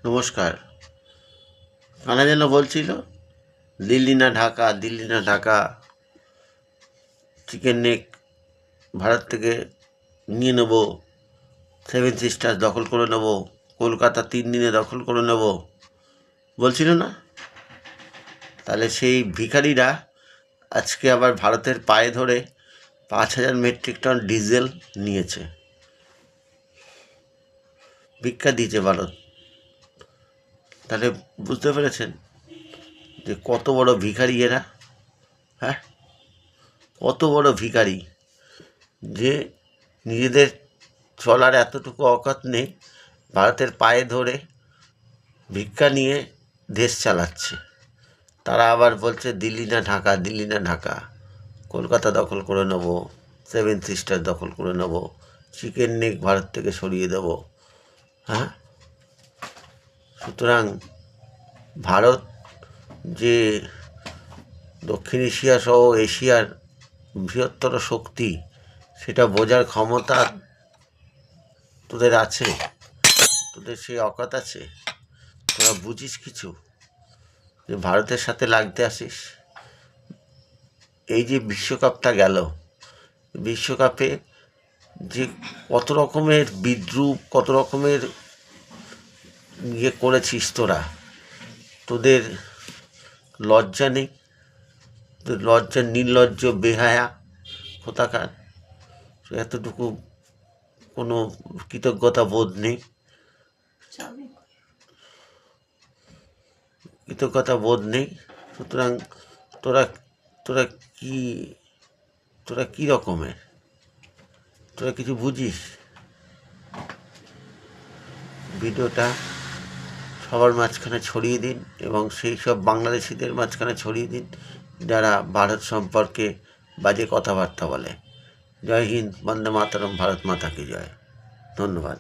নমস্কার। কানা যেন বলছিল দিল্লি না ঢাকা, দিল্লি না ঢাকা, চিকেন নেক ভারত থেকে নিয়ে নেব, সেভেন সিস্টার দখল করে নেব, কলকাতা 3 দিনে দখল করে নেব বলছিল না? তাহলে সেই ভিখারিরা আজকে আবার ভারতের পায়ে ধরে 5,000 মেট্রিক টন ডিজেল নিয়েছে, ভিক্ষা দিয়েছে ভারত। তাহলে বুঝতে পেরেছেন যে কত বড় ভিখারি এরা? হ্যাঁ, কত বড় ভিখারি যে নিজেদের চলার এতটুকু অকাত নেই, ভারতের পায়ে ধরে ভিক্ষা নিয়ে দেশ চালাচ্ছে। তারা আবার বলছে দিল্লি না ঢাকা, দিল্লি না ঢাকা, কলকাতা দখল করে নেব, সেভেন সিস্টার দখল করে নেব, চিকেন নেক ভারত থেকে সরিয়ে দেব। হ্যাঁ, সুতরাং ভারত যে দক্ষিণ এশিয়া সহ এশিয়ার বৃহত্তর শক্তি, সেটা বোঝার ক্ষমতা তোদের আছে? তোদের সেই অকাত আছে? তোরা বুঝিস কিছু যে ভারতের সাথে লাগতে আসিস? এই যে বিশ্বকাপটা গেল, বিশ্বকাপে যে কত রকমের বিদ্রূপ, কত রকমের করেছিস তোরা, তোদের লজ্জা নেই? তোদের লজ্জা, নির্লজ্জ, বেহায়া কোথাকার, এতটুকু কোনো কৃতজ্ঞতা বোধ নেই, কৃতজ্ঞতা বোধ নেই। সুতরাং তোরা তোরা কি তোরা কী রকমের? তোরা কিছু বুঝিস? ভিডিওটা সবার মাঝখানে ছড়িয়ে দিন এবং সেই সব বাংলাদেশিদের মাঝখানে ছড়িয়ে দিন যারা ভারত সম্পর্কে বাজে কথাবার্তা বলে। জয় হিন্দ, বন্দে মাতরম, ভারত মাতা কি জয়। ধন্যবাদ।